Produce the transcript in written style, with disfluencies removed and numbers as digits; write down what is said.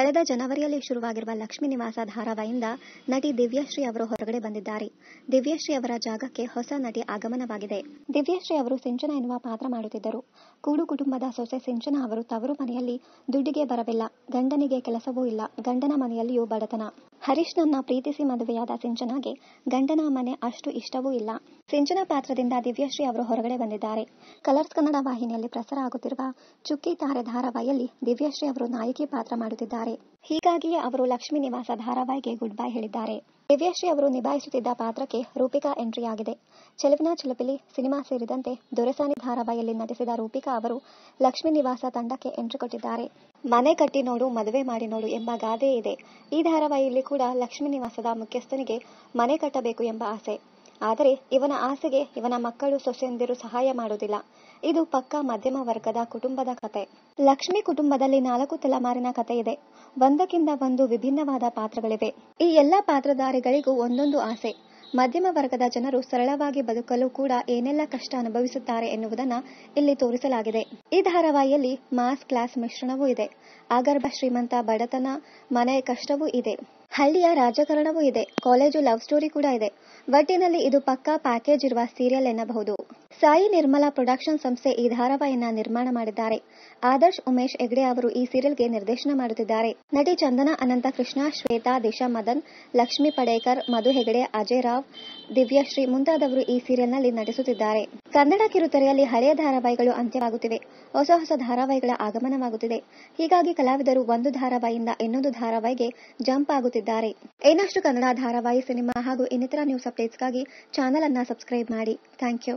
ಕಳೆದ ಜನವರಿಯಲ್ಲಿ ಶುರುವಾಗಿರುವ ಲಕ್ಷ್ಮೀ ನಿವಾಸ ಧಾರಾವಾಹಿಯಿಂದ ನಟಿ ದಿವ್ಯಶ್ರೀ ಅವರು ಹೊರಗಡೆ ಬಂದಿದ್ದಾರೆ. ದಿವ್ಯಶ್ರೀ ಅವರ ಜಾಗಕ್ಕೆ ಹೊಸ ನಟಿ ಆಗಮನವಾಗಿದೆ. ದಿವ್ಯಶ್ರೀ ಅವರು ಸಿಂಚನ ಎನ್ನುವ ಪಾತ್ರ ಮಾಡುತ್ತಿದ್ದರು. ಕೂಡು ಕುಟುಂಬದ ಸೊಸೆ ಸಿಂಚನ ಅವರು ತವರು ಮನೆಯಲ್ಲಿ ದುಡ್ಡಿಗೆ ಬರವಿಲ್ಲ, ಗಂಡನಿಗೆ ಕೆಲಸವೂ ಇಲ್ಲ, ಗಂಡನ ಮನೆಯಲ್ಲಿಯೂ ಬಡತನ. ಹರೀಶ್ನನ್ನ ಪ್ರೀತಿಸಿ ಮದುವೆಯಾದ ಸಿಂಚನಾಗೆ ಗಂಡನ ಮನೆ ಅಷ್ಟು ಇಷ್ಟವೂ ಇಲ್ಲ. ಸಿಂಚನ ಪಾತ್ರದಿಂದ ದಿವ್ಯಶ್ರೀ ಅವರು ಹೊರಗಡೆ ಬಂದಿದ್ದಾರೆ. ಕಲರ್ಸ್ ಕನ್ನಡ ವಾಹಿನಿಯಲ್ಲಿ ಪ್ರಸಾರ ಆಗುತ್ತಿರುವ ಚುಕ್ಕಿ ತಾರೆ ಧಾರಾವಾಹಿಯಲ್ಲಿ ದಿವ್ಯಶ್ರೀ ಅವರು ನಾಯಕಿ ಪಾತ್ರ ಮಾಡುತ್ತಿದ್ದಾರೆ. ಹೀಗಾಗಿಯೇ ಅವರು ಲಕ್ಷ್ಮೀ ನಿವಾಸ ಧಾರಾವಾಹಿಗೆ ಗುಡ್ ಬೈ ಹೇಳಿದ್ದಾರೆ. ದಿವ್ಯಶ್ರೀ ಅವರು ನಿಭಾಯಿಸುತ್ತಿದ್ದ ಪಾತ್ರಕ್ಕೆ ರೂಪಿಕಾ ಎಂಟ್ರಿ ಆಗಿದೆ. ಚೆಲುವಿನ ಚಿಲುಪಿಲಿ ಸಿನಿಮಾ ಸೇರಿದಂತೆ ದೊರೆಸಾನಿ ಧಾರಾವಾಹಿಯಲ್ಲಿ ನಟಿಸಿದ ರೂಪಿಕಾ ಅವರು ಲಕ್ಷ್ಮೀ ನಿವಾಸ ತಂಡಕ್ಕೆ ಎಂಟ್ರಿ ಕೊಟ್ಟಿದ್ದಾರೆ. ಮನೆ ಕಟ್ಟಿ ನೋಡು, ಮದುವೆ ಮಾಡಿ ನೋಡು ಎಂಬ ಗಾದೆ ಇದೆ. ಈ ಧಾರಾವಾಹಿಯಲ್ಲಿ ಕೂಡ ಲಕ್ಷ್ಮೀ ನಿವಾಸದ ಮುಖ್ಯಸ್ಥನಿಗೆ ಮನೆ ಕಟ್ಟಬೇಕು ಎಂಬ ಆಸೆ. ಆದರೆ ಇವನ ಆಸೆಗೆ ಇವನ ಮಕ್ಕಳು ಸೊಸೆಯಂದಿರು ಸಹಾಯ ಮಾಡುವುದಿಲ್ಲ. ಇದು ಪಕ್ಕಾ ಮಧ್ಯಮ ವರ್ಗದ ಕುಟುಂಬದ ಕತೆ. ಲಕ್ಷ್ಮಿ ಕುಟುಂಬದಲ್ಲಿ 4 ತಲೆಮಾರಿನ ಕತೆ ಇದೆ. ಒಂದಕ್ಕಿಂತ ಒಂದು ವಿಭಿನ್ನವಾದ ಪಾತ್ರಗಳಿವೆ. ಈ ಎಲ್ಲ ಪಾತ್ರಧಾರಿಗಳಿಗೂ ಒಂದೊಂದು ಆಸೆ. ಮಧ್ಯಮ ವರ್ಗದ ಜನರು ಸರಳವಾಗಿ ಬದುಕಲು ಕೂಡ ಏನೆಲ್ಲ ಕಷ್ಟ ಅನುಭವಿಸುತ್ತಾರೆ ಎನ್ನುವುದನ್ನ ಇಲ್ಲಿ ತೋರಿಸಲಾಗಿದೆ. ಈ ಧಾರಾವಾಹಿಯಲ್ಲಿ ಮಾಸ್ ಕ್ಲಾಸ್ ಮಿಶ್ರಣವೂ ಇದೆ. ಆಗರ್ಭ ಶ್ರೀಮಂತ, ಬಡತನ, ಮನೆ ಕಷ್ಟವೂ ಇದೆ. ಹಳ್ಳಿಯ ರಾಜಕಾರಣವೂ ಇದೆ. ಕಾಲೇಜು ಲವ್ ಸ್ಟೋರಿ ಕೂಡ ಇದೆ. ಒಟ್ಟಿನಲ್ಲಿ ಇದು ಪಕ್ಕಾ ಪ್ಯಾಕೇಜ್ ಇರುವ ಸೀರಿಯಲ್ ಎನ್ನಬಹುದು. ಸಾಯಿ ನಿರ್ಮಲಾ ಪ್ರೊಡಕ್ಷನ್ ಸಂಸ್ಥೆ ಈ ಧಾರಾವಾಹಿಯನ್ನ ನಿರ್ಮಾಣ ಮಾಡಿದ್ದಾರೆ. ಆದರ್ಶ್ ಉಮೇಶ್ ಹೆಗ್ಡೆ ಅವರು ಈ ಸೀರಿಯಲ್ಗೆ ನಿರ್ದೇಶನ ಮಾಡುತ್ತಿದ್ದಾರೆ. ನಟಿ ಚಂದನಾ ಅನಂತ ಕೃಷ್ಣ, ಶ್ವೇತಾ, ದಿಶಾ ಮದನ್, ಲಕ್ಷ್ಮಿ ಪಡೇಕರ್, ಮಧು ಹೆಗಡೆ, ಅಜಯ್ ರಾವ್, ದಿವ್ಯಶ್ರೀ ಮುಂತಾದವರು ಈ ಸೀರಿಯಲ್ನಲ್ಲಿ ನಟಿಸುತ್ತಿದ್ದಾರೆ. ಕನ್ನಡ ಕಿರುತೆರೆಯಲ್ಲಿ ಹಳೆಯ ಧಾರಾವಾಹಿಗಳು ಅಂತ್ಯವಾಗುತ್ತಿವೆ. ಹೊಸ ಹೊಸ ಧಾರಾವಾಹಿಗಳ ಆಗಮನವಾಗುತ್ತಿದೆ. ಹೀಗಾಗಿ ಕಲಾವಿದರು ಒಂದು ಧಾರಾವಾಹಿಯಿಂದ ಇನ್ನೊಂದು ಧಾರಾವಾಹಿಗೆ ಜಂಪ್ ಆಗುತ್ತಿದ್ದಾರೆ. ಇನ್ನಷ್ಟು ಕನ್ನಡ ಧಾರಾವಾಹಿ, ಸಿನಿಮಾ ಹಾಗೂ ಇನ್ನಿತರ ನ್ಯೂಸ್ ಅಪ್ಡೇಟ್ಸ್ಗಾಗಿ ಚಾನೆಲ್ ಅನ್ನ ಸಬ್ಸ್ಕ್ರೈಬ್ ಮಾಡಿ. Thank you.